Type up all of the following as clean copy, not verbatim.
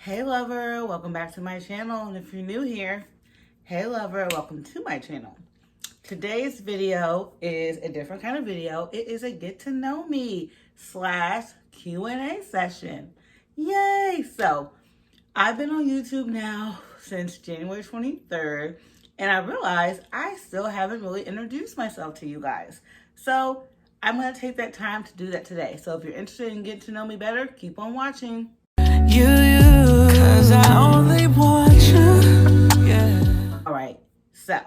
Hey lover, welcome back to my channel. And if you're new here, hey lover, welcome to my channel. Today's video is a different kind of video. It is a get to know me / Q&A session. Yay! So I've been on YouTube now since January 23rd, and I realized I still haven't really introduced myself to you guys. So I'm going to take that time to do that today. So if you're interested in getting to know me better, keep on watching. Cause I only want you, yeah. All right, so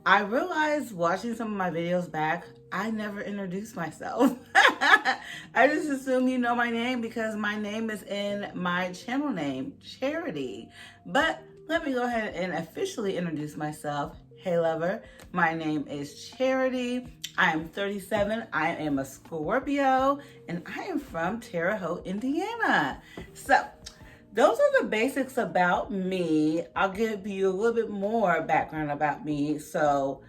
I realized watching some of my videos back, I never introduced myself. I just assume you know my name because my name is in my channel name, Charity. But let me go ahead and officially introduce myself. Hey lover, my name is Charity. I am 37, I am a Scorpio, and I am from Terre Haute, Indiana. So, those are the basics about me. I'll give you a little bit more background about me. So,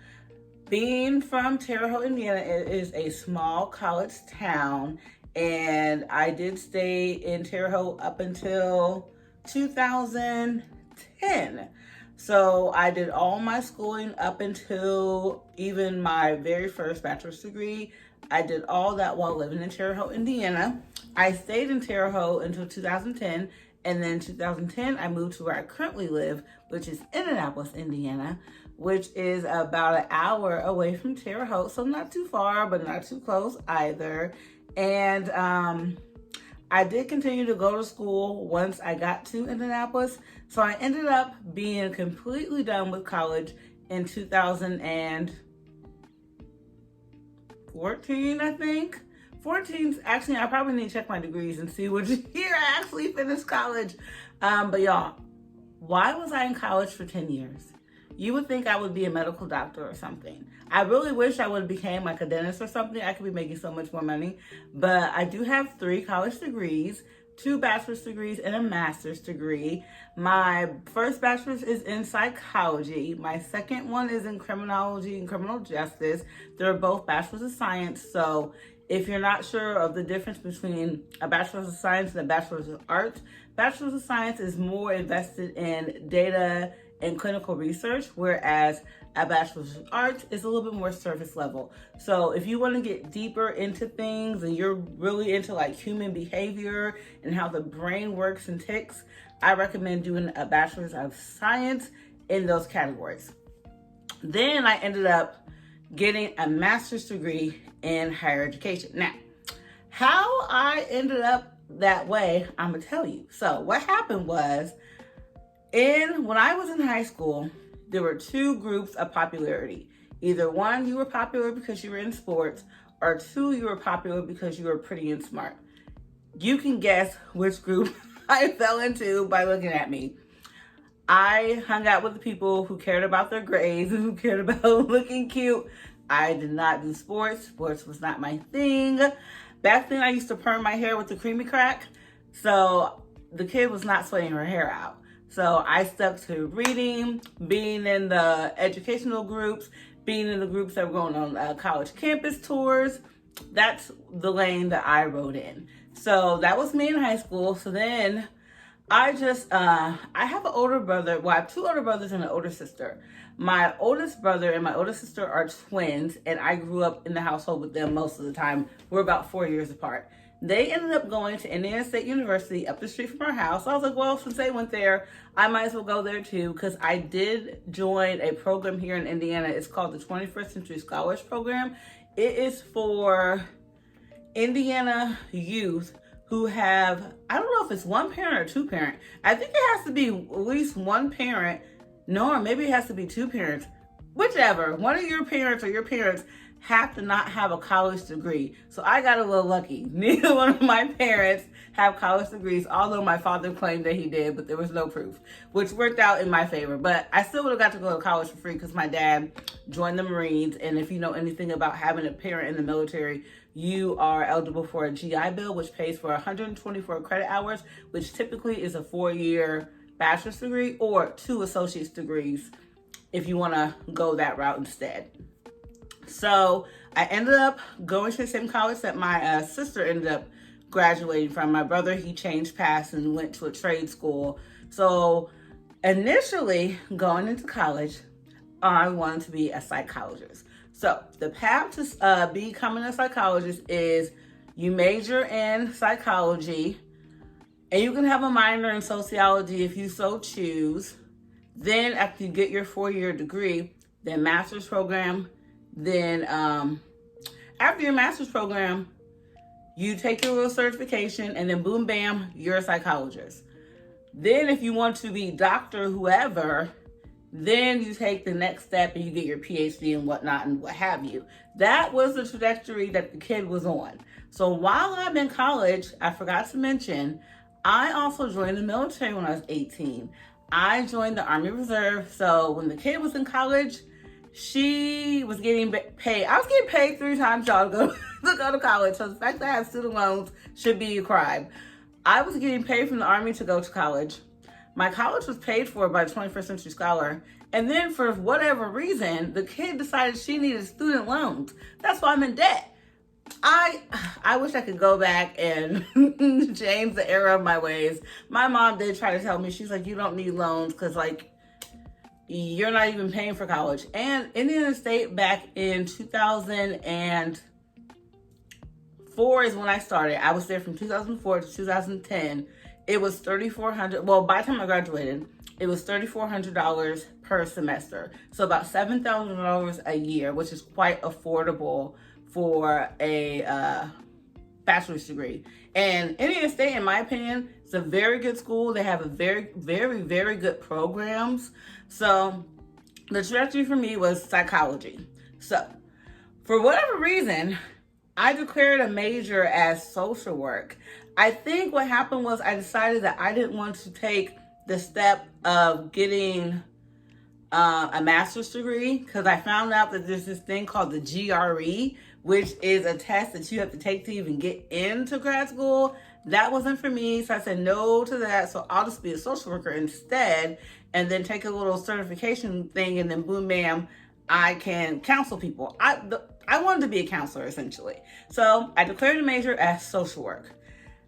being from Terre Haute, Indiana, it is a small college town, and I did stay in Terre Haute up until 2010. So I did all my schooling up until even my very first bachelor's degree. I did all that while living in Terre Haute, Indiana. I stayed in Terre Haute until 2010, and then 2010 I moved to where I currently live, which is Indianapolis, Indiana, which is about an hour away from Terre Haute, so not too far, but not too close either. And I did continue to go to school once I got to Indianapolis, so I ended up being completely done with college in 2014, I think. 14, actually, I probably need to check my degrees and see which year I actually finished college. But y'all, why was I in college for 10 years? You would think I would be a medical doctor or something. I really wish I would have became like a dentist or something. I could be making so much more money. But I do have 3 college degrees, 2 bachelor's degrees, and a master's degree. My first bachelor's is in psychology. My second one is in criminology and criminal justice. They're both bachelor's of science. So if you're not sure of the difference between a bachelor's of science and a bachelor's of arts, bachelor's of science is more invested in data and clinical research, whereas a bachelor's of arts is a little bit more surface level. So if you want to get deeper into things and you're really into like human behavior and how the brain works and ticks, I recommend doing a bachelor's of science in those categories. Then I ended up getting a master's degree in higher education. Now, how I ended up that way, I'm gonna tell you. So what happened was, when I was in high school, there were 2 groups of popularity. Either 1, you were popular because you were in sports, or 2, you were popular because you were pretty and smart. You can guess which group I fell into by looking at me. I hung out with the people who cared about their grades and who cared about looking cute. I did not do sports. Sports was not my thing. Back then, I used to perm my hair with the creamy crack, so the kid was not sweating her hair out. So I stuck to reading, being in the educational groups, being in the groups that were going on college campus tours. That's the lane that I rode in. So that was me in high school. So then I have an older brother. Well, I have 2 older brothers and an older sister. My oldest brother and my older sister are twins, and I grew up in the household with them most of the time. We're about 4 years apart. They ended up going to Indiana State University up the street from our house. I was like, well, since they went there, I might as well go there too, because I did join a program here in Indiana. It's called the 21st Century Scholars Program. It is for Indiana youth who have, I don't know if it's 1 parent or 2 parent. I think it has to be at least 1 parent. No, or maybe it has to be 2 parents. Whichever, one of your parents or your parents have to not have a college degree. So I got a little lucky. Neither one of my parents have college degrees, although my father claimed that he did, but there was no proof, which worked out in my favor. But I still would have got to go to college for free because my dad joined the Marines. And if you know anything about having a parent in the military, you are eligible for a GI Bill, which pays for 124 credit hours, which typically is a 4-year bachelor's degree or 2 associate's degrees if you want to go that route instead. So I ended up going to the same college that my sister ended up graduating from. My brother, he changed paths and went to a trade school. So initially, going into college, I wanted to be a psychologist. So the path to becoming a psychologist is you major in psychology, and you can have a minor in sociology if you so choose. Then after you get your 4-year degree, then master's program, then after your master's program, you take your little certification, and then boom, bam, you're a psychologist. Then if you want to be doctor, whoever, then you take the next step and you get your PhD and whatnot and what have you. That was the trajectory that the kid was on. So while I'm in college, I forgot to mention, I also joined the military when I was 18. I joined the Army Reserve. So when the kid was in college, she was getting paid. I was getting paid 3 times, y'all, to go to college. So the fact that I have student loans should be a crime. I was getting paid from the Army to go to college. My college was paid for by 21st Century Scholar. And then for whatever reason, the kid decided she needed student loans. That's why I'm in debt. I wish I could go back and change the era of my ways. My mom did try to tell me, she's like, you don't need loans because, like, you're not even paying for college. And Indiana State back in 2004 is when I started. I was there from 2004 to 2010. It was $3,400. Well, by the time I graduated, it was $3,400 per semester. So about $7,000 a year, which is quite affordable for a bachelor's degree. And Indiana State, in my opinion, is a very good school. They have a very, very, very good programs. So the trajectory for me was psychology. So for whatever reason, I declared a major as social work. I think what happened was I decided that I didn't want to take the step of getting a master's degree because I found out that there's this thing called the GRE, which is a test that you have to take to even get into grad school. That wasn't for me, so I said no to that. So I'll just be a social worker instead, and then take a little certification thing, and then boom, bam, I can counsel people. I wanted to be a counselor, essentially. So I declared a major as social work.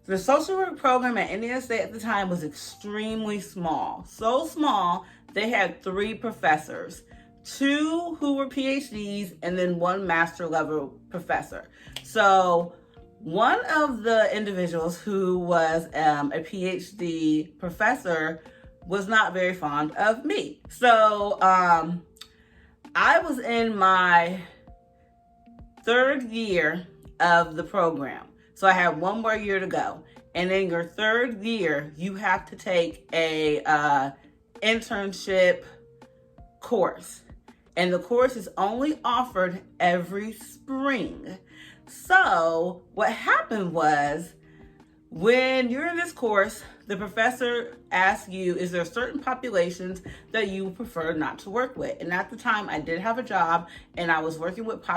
The social work program at Indiana State at the time was extremely small. So small, they had 3 professors, 2 who were PhDs, and then 1 master level professor. So one of the individuals who was a PhD professor was not very fond of me. So I was in my 3rd year of the program. So I had 1 more year to go. And in your 3rd year, you have to take a internship course. And the course is only offered every spring. So what happened was, when you're in this course, the professor asks you, is there certain populations that you prefer not to work with? And at the time, I did have a job, and I was working with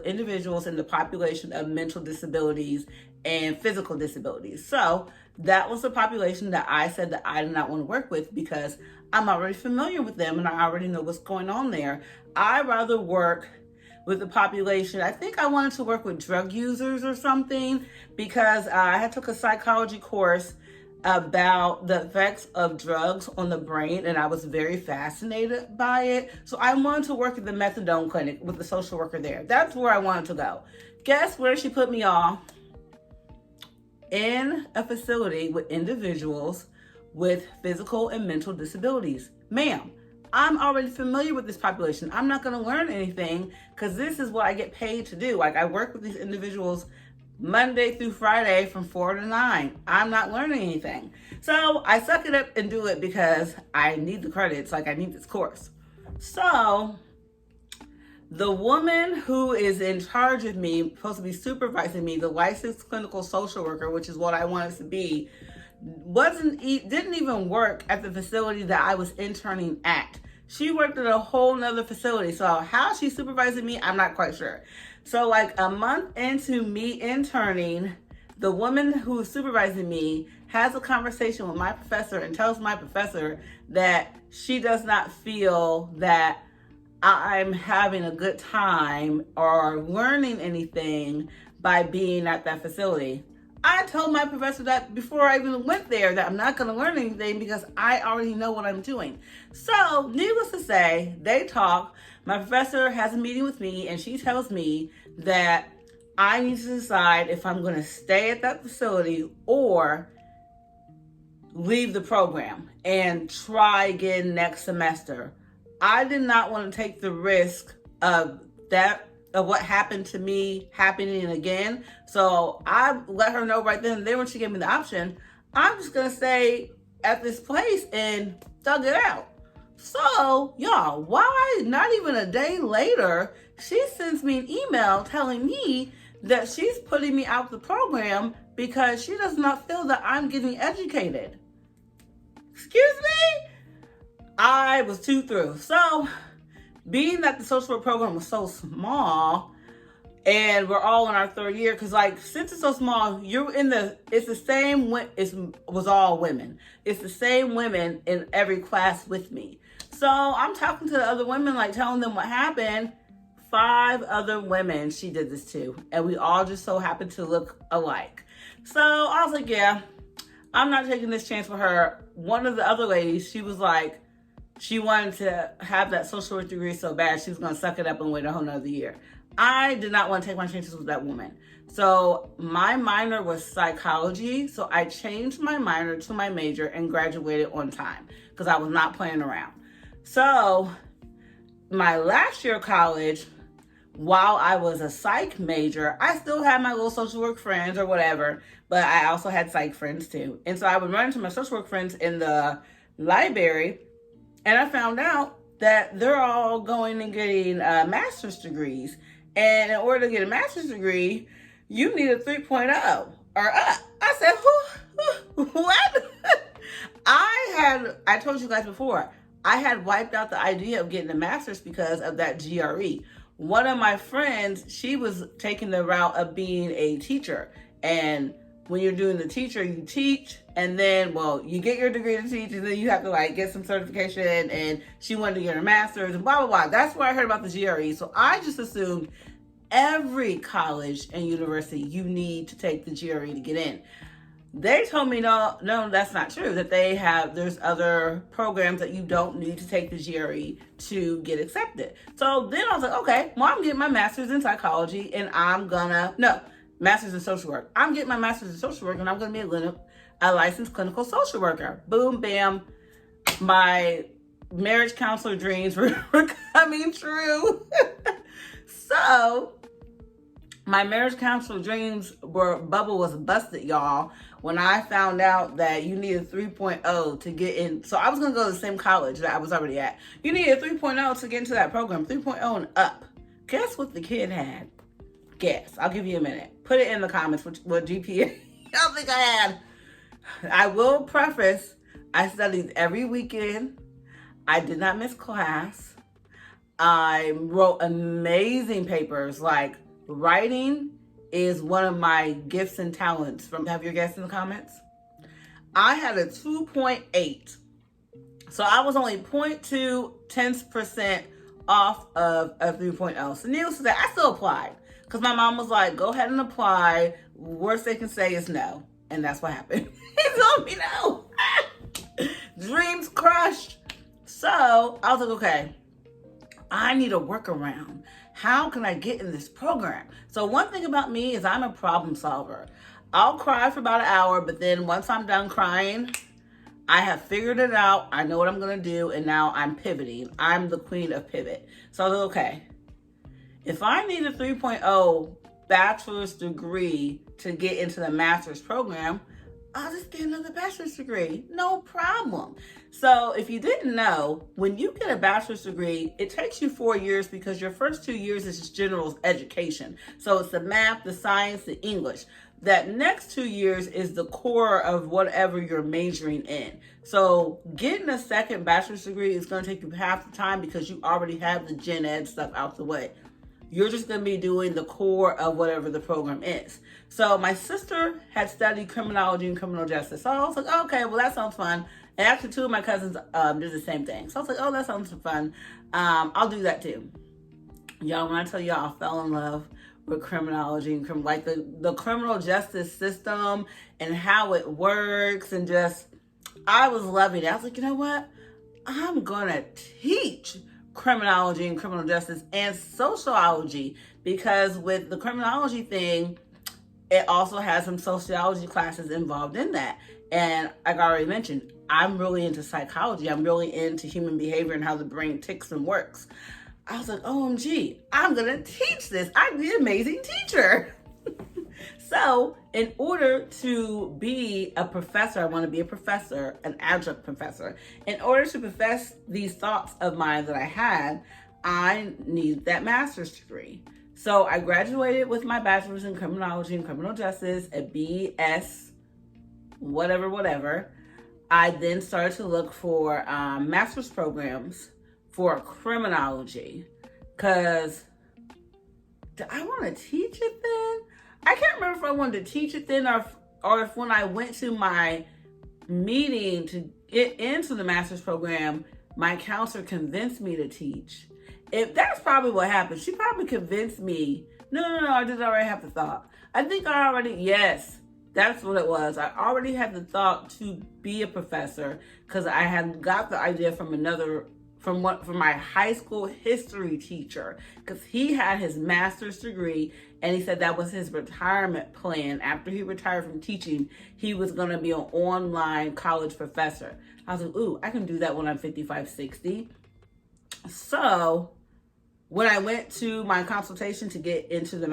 individuals in the population of mental disabilities and physical disabilities. So that was the population that I said that I did not want to work with because I'm already familiar with them and I already know what's going on there. I'd rather work with the population. I think I wanted to work with drug users or something because I had took a psychology course about the effects of drugs on the brain, and I was very fascinated by it. So I wanted to work at the methadone clinic with the social worker there. That's where I wanted to go. Guess where she put me off? In a facility with individuals with physical and mental disabilities. Ma'am, I'm already familiar with this population. I'm not going to learn anything because this is what I get paid to do. Like, I work with these individuals Monday through Friday from 4 to 9. I'm not learning anything. So I suck it up and do it because I need the credits. Like, I need this course. So the woman who is in charge of me, supposed to be supervising me, the licensed clinical social worker, which is what I wanted to be, didn't even work at the facility that I was interning at. She worked at a whole nother facility. So how she's supervising me, I'm not quite sure. So like a month into me interning, the woman who is supervising me has a conversation with my professor and tells my professor that she does not feel that I'm having a good time or learning anything by being at that facility. I told my professor that before I even went there, that I'm not going to learn anything because I already know what I'm doing. So, needless to say, they talk. My professor has a meeting with me, and she tells me that I need to decide if I'm going to stay at that facility or leave the program and try again next semester. I did not want to take the risk of what happened to me happening again. So I let her know right then and there when she gave me the option, I'm just gonna stay at this place and thug it out. So y'all, why not even a day later, she sends me an email telling me that she's putting me out the program because she does not feel that I'm getting educated. Excuse me? I was too through. So, being that the social work program was so small, and we're all in our third year, because since it's so small, it's the same, was all women. It's the same women in every class with me. So I'm talking to the other women, telling them what happened. 5 other women she did this to, and we all just so happened to look alike. So I was like, yeah, I'm not taking this chance with her. One of the other ladies, she was like, she wanted to have that social work degree so bad, she was going to suck it up and wait a whole nother year. I did not want to take my chances with that woman. So my minor was psychology. So I changed my minor to my major and graduated on time because I was not playing around. So my last year of college, while I was a psych major, I still had my little social work friends or whatever, but I also had psych friends too. And so I would run into my social work friends in the library, and I found out that they're all going and getting master's degrees. And in order to get a master's degree, you need a 3.0 or up. I said, what? I told you guys before, I had wiped out the idea of getting a master's because of that GRE. One of my friends, she was taking the route of being a teacher. And when you're doing the teacher, you teach, and then, you get your degree to teach, and then you have to get some certification, and she wanted to get her master's, and blah, blah, blah. That's where I heard about the GRE. So I just assumed every college and university, you need to take the GRE to get in. They told me, no, that's not true, that there's other programs that you don't need to take the GRE to get accepted. So then I was like, okay, I'm getting my master's in psychology, and master's in social work. I'm getting my master's in social work, and I'm going to be a licensed clinical social worker. Boom, bam. My marriage counselor dreams were coming true. So my marriage counselor dreams bubble was busted, y'all, when I found out that you need a 3.0 to get in. So I was going to go to the same college that I was already at. You need a 3.0 to get into that program, 3.0 and up. Guess what the kid had? Guess. I'll give you a minute. Put it in the comments what GPA y'all think I had. I will preface, I studied every weekend. I did not miss class. I wrote amazing papers. Writing is one of my gifts and talents. Have your guess in the comments? I had a 2.8. So I was only 0.2% off of a 3.0. So needless to say, I still applied. Because my mom was like, go ahead and apply. Worst they can say is no. And that's what happened. He told me no. Dreams crushed. So I was like, okay, I need a workaround. How can I get in this program? So one thing about me is I'm a problem solver. I'll cry for about an hour, but then once I'm done crying, I have figured it out. I know what I'm going to do. And now I'm pivoting. I'm the queen of pivot. So I was like, okay, if I need a 3.0 bachelor's degree to get into the master's program, I'll just get another bachelor's degree. No problem. So if you didn't know, when you get a bachelor's degree, it takes you 4 years because your first 2 years is just general education. So it's the math, the science, the English. That next 2 years is the core of whatever you're majoring in. So getting a second bachelor's degree is going to take you half the time because you already have the gen ed stuff out the way. You're just going to be doing the core of whatever the program is. So my sister had studied criminology and criminal justice. So I was like, okay, well, that sounds fun. And actually, 2 of my cousins did the same thing. So I was like, oh, that sounds fun. I'll do that too. Y'all, when I tell y'all I fell in love with criminology and like the criminal justice system and how it works, and just, I was loving it. I was like, you know what? I'm gonna teach criminology and criminal justice and sociology, because with the criminology thing, it also has some sociology classes involved in that. And like I already mentioned, I'm really into psychology. I'm really into human behavior and how the brain ticks and works. I was like, OMG, I'm gonna teach this. I'm the amazing teacher. So in order to be a professor, I want to be a professor, an adjunct professor. In order to profess these thoughts of mine that I had, I need that master's degree. So I graduated with my bachelor's in criminology and criminal justice, a BS, whatever. I then started to look for master's programs for criminology, because did I want to teach it then? I can't remember if I wanted to teach it then, or if when I went to my meeting to get into the master's program, my counselor convinced me to teach. If that's probably what happened. She probably convinced me. No, I did already have the thought. I think yes, that's what it was. I already had the thought to be a professor, because I had got the idea from my high school history teacher, because he had his master's degree and he said that was his retirement plan. After he retired from teaching, he was going to be an online college professor. I was like, ooh, I can do that when I'm 55, 60. So when I went to my consultation to get into the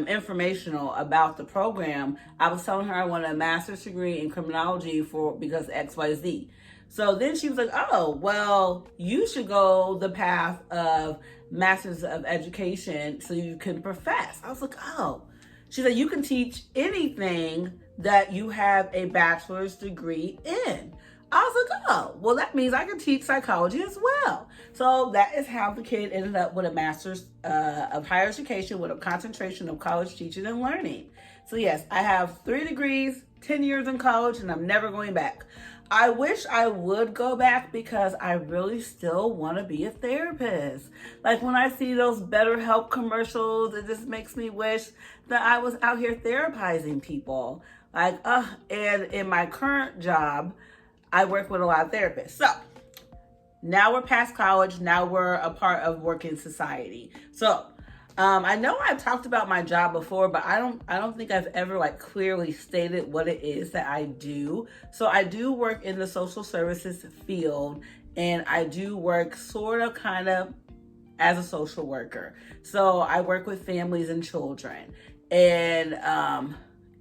informational about the program, I was telling her I wanted a master's degree in criminology because XYZ. So then she was like, oh, well, you should go the path of Masters of Education so you can profess. I was like, oh. She said, you can teach anything that you have a bachelor's degree in. I was like, oh, well, that means I can teach psychology as well. So that is how the kid ended up with a master's of higher education with a concentration of college teaching and learning. So yes, I have 3 degrees, 10 years in college, and I'm never going back. I wish I would go back, because I really still want to be a therapist. Like when I see those BetterHelp commercials, it just makes me wish that I was out here therapizing people. And in my current job, I work with a lot of therapists. So now we're past college. Now we're a part of working society. So I know I've talked about my job before, but I don't think I've ever clearly stated what it is that I do. So I do work in the social services field, and I do work kind of as a social worker. So I work with families and children. And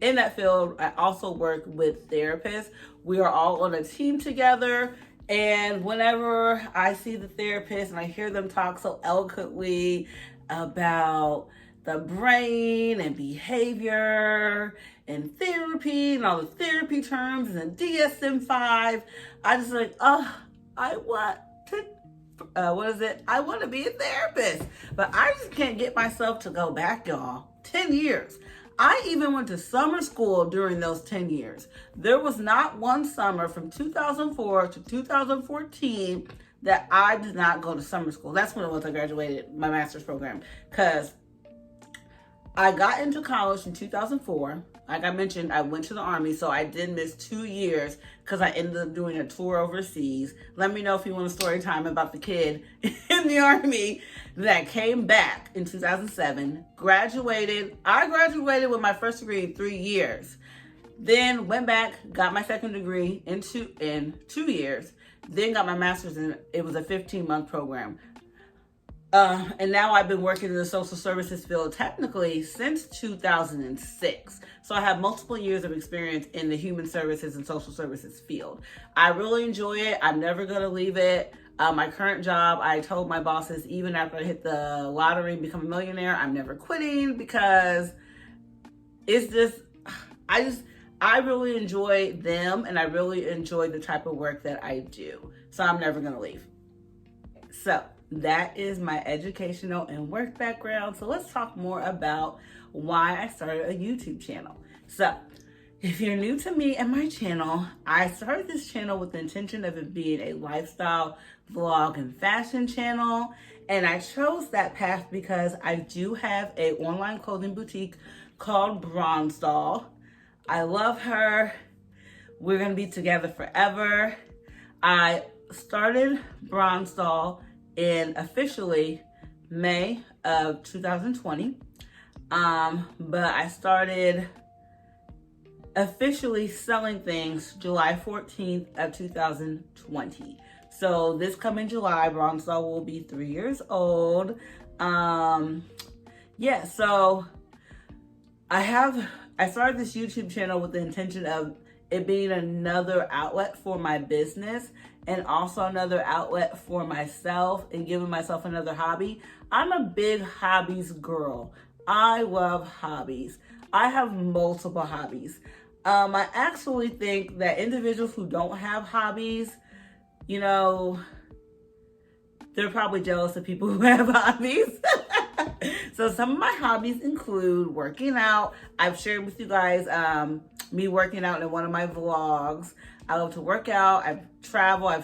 in that field, I also work with therapists. We are all on a team together. And whenever I see the therapist and I hear them talk so eloquently about the brain and behavior and therapy and all the therapy terms and DSM-5, I just I want to, I want to be a therapist, but I just can't get myself to go back, y'all. 10 years. I even went to summer school during those 10 years. There was not one summer from 2004 to 2014 that I did not go to summer school. That's when it was I graduated my master's program, because I got into college in 2004. Like I mentioned, I went to the Army, so I did miss 2 years because I ended up doing a tour overseas. Let me know if you want a story time about the kid in the Army that came back in 2007, graduated. I graduated with my first degree in 3 years. Then went back, got my second degree in 2 years. Then got my master's, and it was a 15-month program. And now I've been working in the social services field technically since 2006. So I have multiple years of experience in the human services and social services field. I really enjoy it. I'm never going to leave it. My current job, I told my bosses, even after I hit the lottery and become a millionaire, I'm never quitting, because it's just, I really enjoy them, and I really enjoy the type of work that I do. So I'm never going to leave. So that is my educational and work background. So let's talk more about why I started a YouTube channel. So If you're new to me and my channel, I started this channel with the intention of it being a lifestyle vlog and fashion channel. And I chose that path because I do have an online clothing boutique called Bronze Doll. I love her. We're going to be together forever. I started Bronze Doll in officially May of 2020. But I started officially selling things July 14th of 2020. So this coming July, Bronze Doll will be 3 years old. So I started this YouTube channel with the intention of it being another outlet for my business and also another outlet for myself and giving myself another hobby. I'm a big hobbies girl. I love hobbies. I have multiple hobbies. I actually think that individuals who don't have hobbies, they're probably jealous of people who have hobbies. So some of my hobbies include working out. I've shared with you guys me working out in one of my vlogs. I love to work out. I travel. I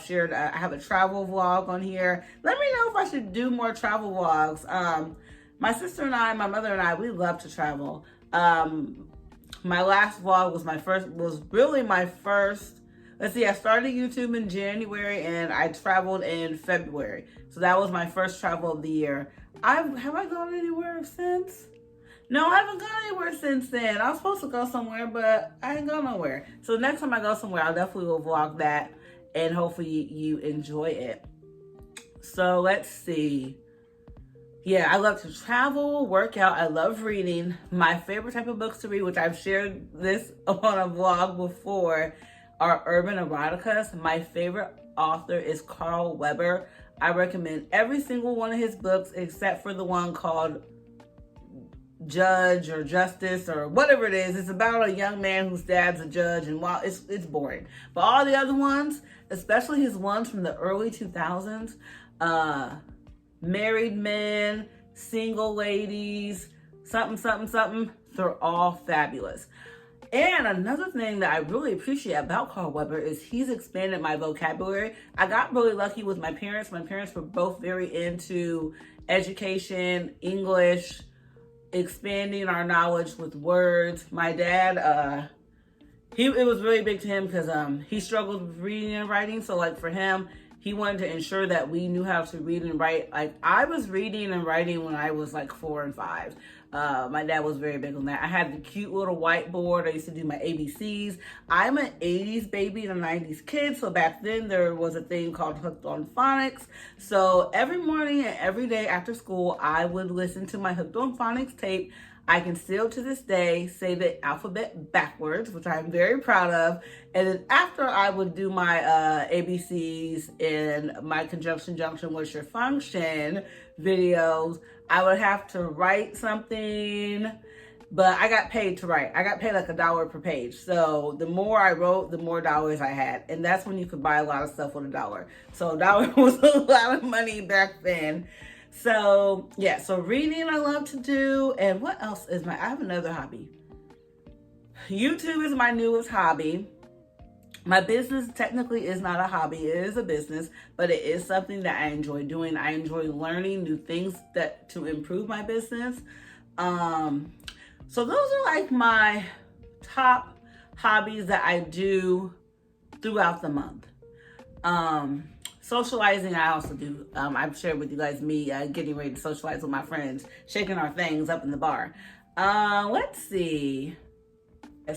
have a travel vlog on here. Let me know if I should do more travel vlogs. My sister and I, my mother and I, we love to travel. My last vlog was really my first. Let's see, I started YouTube in January and I traveled in February. So that was my first travel of the year. Have I gone anywhere since? No, I haven't gone anywhere since then. I was supposed to go somewhere, but I ain't gone nowhere. So next time I go somewhere, I'll definitely will vlog that and hopefully you enjoy it. So let's see. Yeah, I love to travel, work out. I love reading. My favorite type of books to read, which I've shared this on a vlog before, are urban eroticas. My favorite author is Carl Weber. I recommend every single one of his books except for the one called Judge or Justice or whatever it is. It's about a young man whose dad's a judge, and while it's boring. But all the other ones, especially his ones from the early 2000s, married men, single ladies, something, they're all fabulous. And another thing that I really appreciate about Carl Weber is he's expanded my vocabulary. I got really lucky with my parents. My parents were both very into education, English, expanding our knowledge with words. My dad, it was really big to him because he struggled with reading and writing. So like for him, he wanted to ensure that we knew how to read and write. Like I was reading and writing when I was like 4 and 5. My dad was very big on that. I had the cute little whiteboard. I used to do my ABCs. I'm an 80s baby and a 90s kid. So back then there was a thing called Hooked on Phonics. So every morning and every day after school, I would listen to my Hooked on Phonics tape. I can still to this day say the alphabet backwards, which I'm very proud of. And then after I would do my ABCs and my conjunction, junction, what's your function videos, I would have to write something, but I got paid to write. I got paid like $1 per page. So the more I wrote, the more dollars I had. And that's when you could buy a lot of stuff with $1. So $1 was a lot of money back then. So yeah, so reading I love to do. And what else is I have another hobby. YouTube is my newest hobby. My business technically is not a hobby, it is a business, but it is something that I enjoy doing. I enjoy learning new things to improve my business. So those are like my top hobbies that I do throughout the month. Socializing, I also do. I've shared with you guys me getting ready to socialize with my friends, shaking our things up in the bar. Let's see.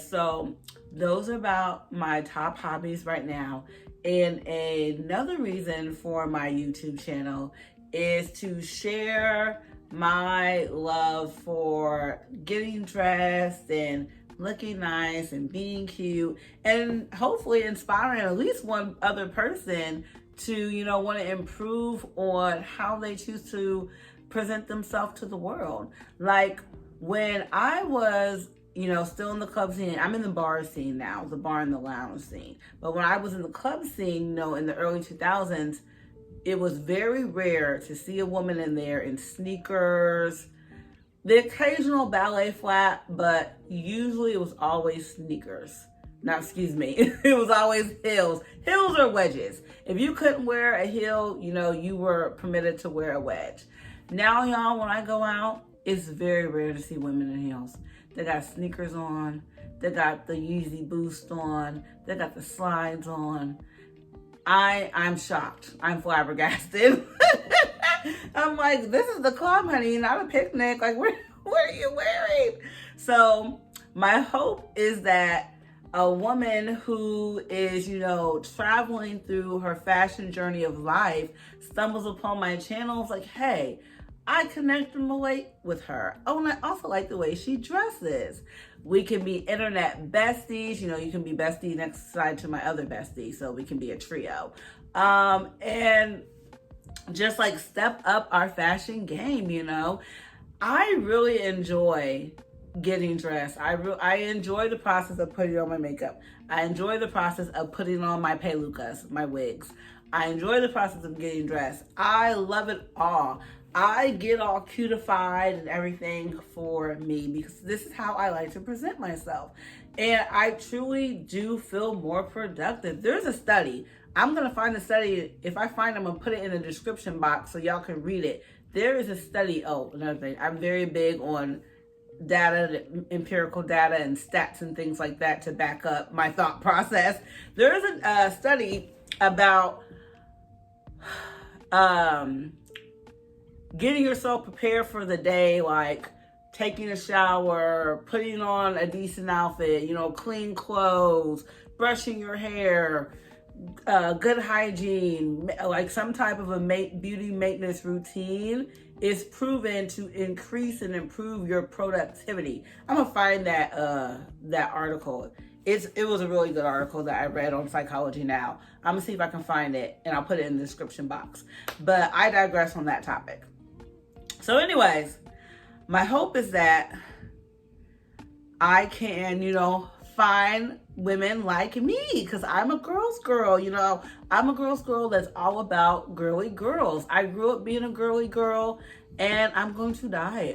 So those are about my top hobbies right now. And another reason for my YouTube channel is to share my love for getting dressed and looking nice and being cute, and hopefully inspiring at least one other person to, want to improve on how they choose to present themselves to the world. Like when I was, still in the club scene, I'm in the bar scene now, the bar and the lounge scene. But when I was in the club scene, in the early 2000s, it was very rare to see a woman in there in sneakers, The occasional ballet flat, but usually it was always sneakers. No, excuse me. It was always heels. Heels or wedges. If you couldn't wear a heel, you were permitted to wear a wedge. Now, y'all, when I go out, it's very rare to see women in heels. They got sneakers on. They got the Yeezy Boost on. They got the slides on. I'm shocked. I'm flabbergasted. I'm like, this is the club, honey, not a picnic. Like, what are you wearing? So my hope is that a woman who is, traveling through her fashion journey of life stumbles upon my channel. It's like, hey, I connect and relate with her. Oh, and I also like the way she dresses. We can be internet besties. You can be bestie next side to my other bestie, so we can be a trio. And just like step up our fashion game, I really enjoy getting dressed. I enjoy the process of putting on my makeup. I enjoy the process of putting on my pelucas, my wigs. I enjoy the process of getting dressed. I love it all. I get all cutified and everything for me because this is how I like to present myself. And I truly do feel more productive. There's a study. I'm going to find the study. If I find it, I'm going to put it in the description box so y'all can read it. There is a study. Oh, another thing. I'm very big on data, empirical data and stats and things like that to back up my thought process. There is a study about getting yourself prepared for the day, like taking a shower, putting on a decent outfit, clean clothes, brushing your hair, good hygiene, like some type of a beauty maintenance routine is proven to increase and improve your productivity. I'm gonna find that article. It was a really good article that I read on Psychology Now. I'm gonna see if I can find it and I'll put it in the description box. But I digress on that topic. So anyways, my hope is that I can, find women like me because I'm a girl's girl. I'm a girl's girl that's all about girly girls. I grew up being a girly girl and I'm going to die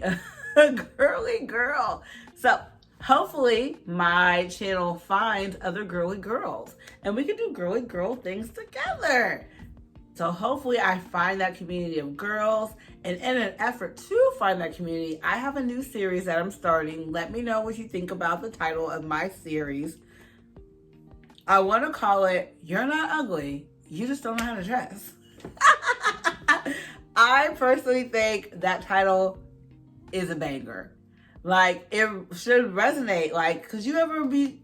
a girly girl. So hopefully my channel finds other girly girls and we can do girly girl things together. So hopefully I find that community of girls, and in an effort to find that community, I have a new series that I'm starting. Let me know what you think about the title of my series. I want to call it, You're Not Ugly, You Just Don't Know How to Dress. I personally think that title is a banger. Like, it should resonate, because you ever be,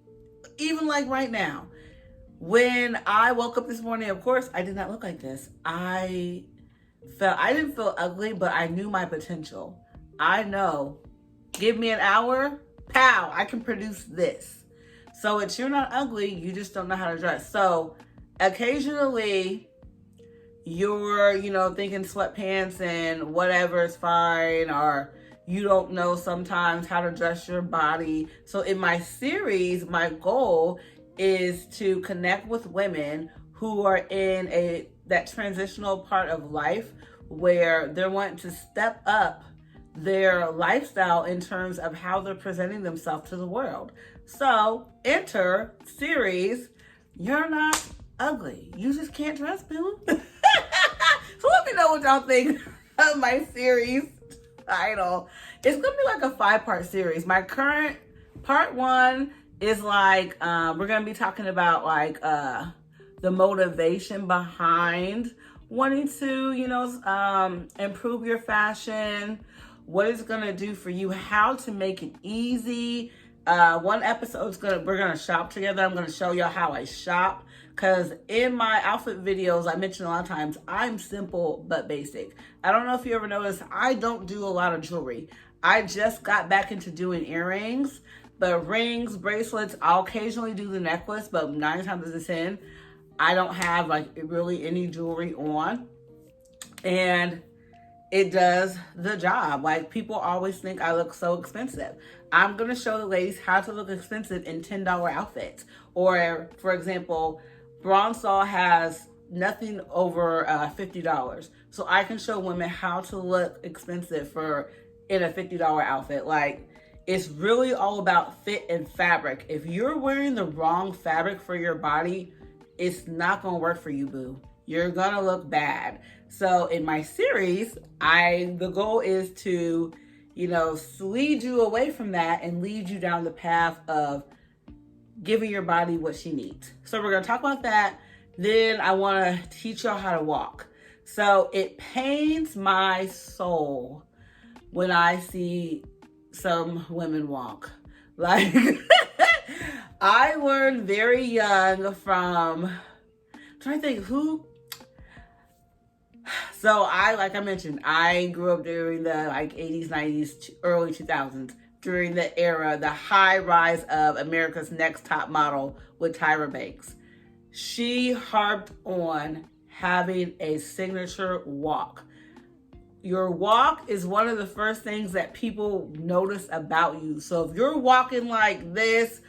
even like right now, when I woke up this morning, of course, I did not look like this. I didn't feel ugly, but I knew my potential. I know, give me an hour, pow, I can produce this. So you're not ugly, you just don't know how to dress. So occasionally you're, thinking sweatpants and whatever is fine, or you don't know sometimes how to dress your body. So in my series, my goal is to connect with women who are in that transitional part of life where they're wanting to step up their lifestyle in terms of how they're presenting themselves to the world. So enter series, You're Not Ugly, You Just Can't Dress, boo. So let me know what y'all think of my series title. It's gonna be like a 5-part series. My current part 1 is we're gonna be talking about the motivation behind wanting to improve your fashion, what it's gonna do for you, how to make it easy. One episode's we're gonna shop together. I'm gonna show y'all how I shop, because in my outfit videos, I mentioned a lot of times, I'm simple but basic. I don't know if you ever noticed, I don't do a lot of jewelry. I just got back into doing earrings. But rings, bracelets, I'll occasionally do the necklace, but 9 times out of 10, I don't have really any jewelry on. And it does the job. People always think I look so expensive. I'm gonna show the ladies how to look expensive in $10 outfits. Or for example, Bronzestall has nothing over $50. So I can show women how to look expensive for in a $50 outfit. Like, it's really all about fit and fabric. If you're wearing the wrong fabric for your body, it's not gonna work for you, boo. You're gonna look bad. So in my series, the goal is to, lead you away from that and lead you down the path of giving your body what she needs. So we're gonna talk about that. Then I wanna teach y'all how to walk. So it pains my soul when I see some women walk. Like, I learned very young from, I'm trying to think who. So like I mentioned, I grew up during the 80s, 90s, early 2000s, during the era, the high rise of America's Next Top Model with Tyra Banks. She harped on having a signature walk. Your walk is one of the first things that people notice about you. So if you're walking like this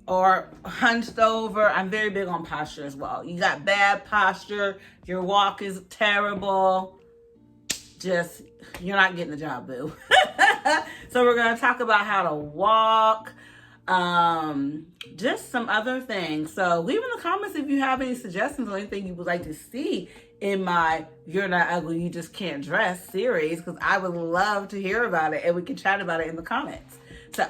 or hunched over, I'm very big on posture as well. You got bad posture, your walk is terrible, you're not getting the job, boo. So we're gonna talk about how to walk, just some other things. So leave in the comments if you have any suggestions or anything you would like to see in my You're Not Ugly, You Just Can't Dress series, because I would love to hear about it and we can chat about it in the comments. So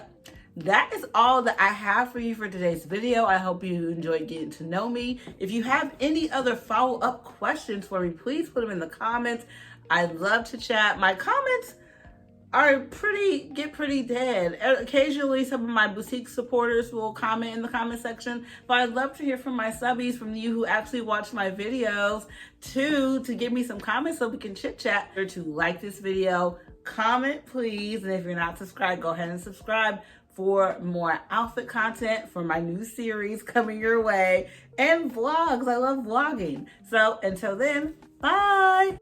that is all that I have for you for today's video. I hope you enjoyed getting to know me. If you have any other follow-up questions for me, please put them in the comments. I'd love to chat. My comments get pretty dead. Occasionally, some of my boutique supporters will comment in the comment section, but I'd love to hear from my subbies, from you who actually watch my videos, to give me some comments so we can chit chat. Or to like this video, comment please, and if you're not subscribed, go ahead and subscribe for more outfit content for my new series coming your way, and vlogs. I love vlogging. So until then, bye.